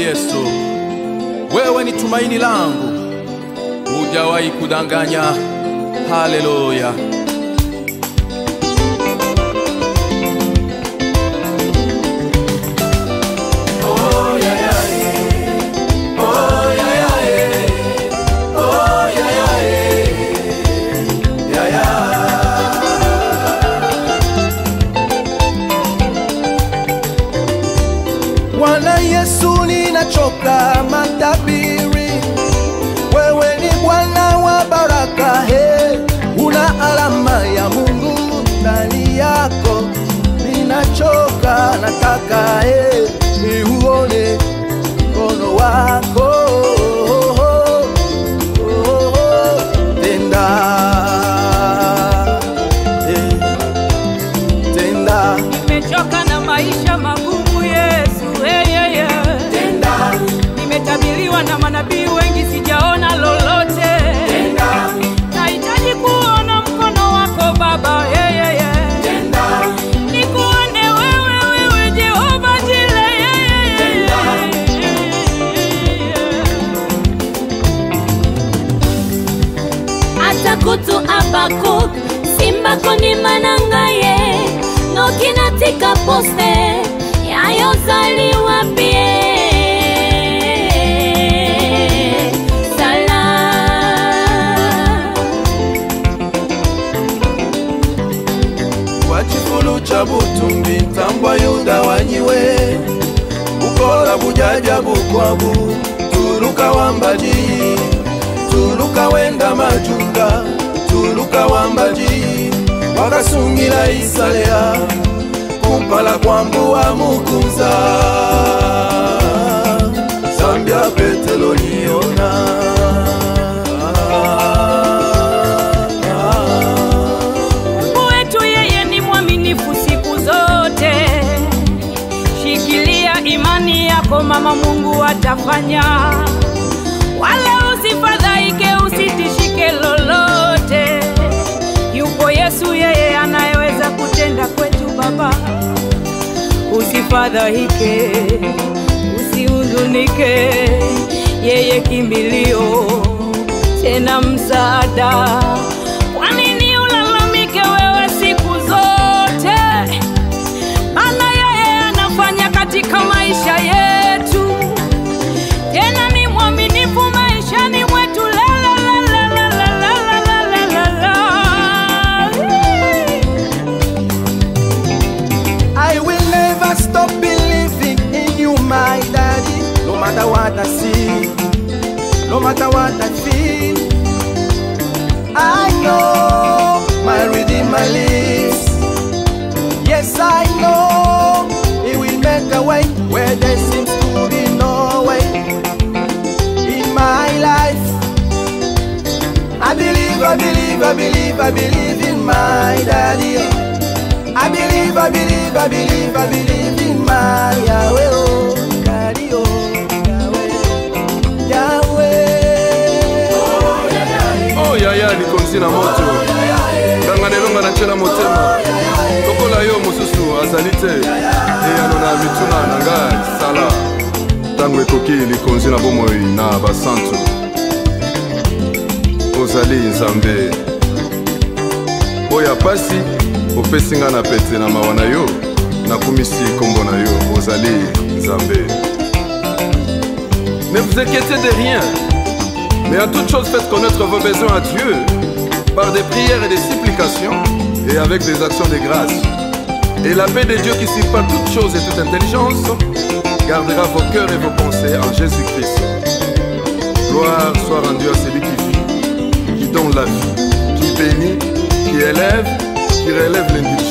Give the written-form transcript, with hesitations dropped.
Yesu, wewe ni tumaini langu, hujawahi kudanganya. Haleluya. Bwana Yesu, ninachoka matabiri, wewe ni Bwana wa baraka, he, una alama ya Mungu ndani yako. Ninachoka, nataka niuone mkono wako, tenda, tenda. Nimechoka na maisha magumu Yesu, tenda. Nimetabiliwa na manabii wengi, sijaona lolote, tenda. Nahitaji kuona mkono wako Baba, tenda. Nikuone wewe Jehova Jire, tenda. Atakutu abako simba koni manangaye nokinatika poste yayozaliwa pie sala wachifulu cha butumbi ntambwa yuda wanyiwe ukola bujaja bukwabu tuluka wambaji tuluka wenda majunga tuluka wambaji wakasungira isalea kumpala kwambu wa mukunza Zambia petelo liona Mungu wetu yeye ni mwaminifu siku zote. Shikilia imani yako mama, Mungu atafanya. Wala usifadhaike, usitishike lolote. Yupo Yesu, yeye anayeweza kutenda kwetu Baba. Usifadhaike, usihuzunike, yeye kimbilio tena msaada. Kwa nini ulalamike wewe siku zote? Maana yeye anafanya katika maisha yetu, tena ni mwaminifu maishani mwetu. I will never stop believing in you, my daddy. No matter what I see, no matter what I feel, I know my Redeemer lives. Yes, I know He will make a way where there seems to be no way. In my life, I believe, I believe, I believe, I believe in my daddy. I believe, I believe, I believe, I believe in my Yahweh, oh, Daddy, oh, Yahweh, Yahweh. Oh yaya likonzi na moto Ganga nelonga na chela motema Kokola yo mususu azalite Eyano na mituna nanga sala Tango ekoki likonzi na bomoi na basantu Ozali Nzambe Oya pasi opesinga na pete na mawana yo nakumisi kombo na yo ozali Nzambe. Ne vous inquiétez de rien, mais en toute chose faites connaître vos besoins à Dieu par des prières et des supplications et avec des actions de grâce. Et la paix de Dieu qui surpasse toute chose et toute intelligence gardera vos cœurs et vos pensées en Jésus-Christ. Gloire soit rendue à celui qui vit, qui donne la vie, qui bénit, qui élève, qui relève l'individu.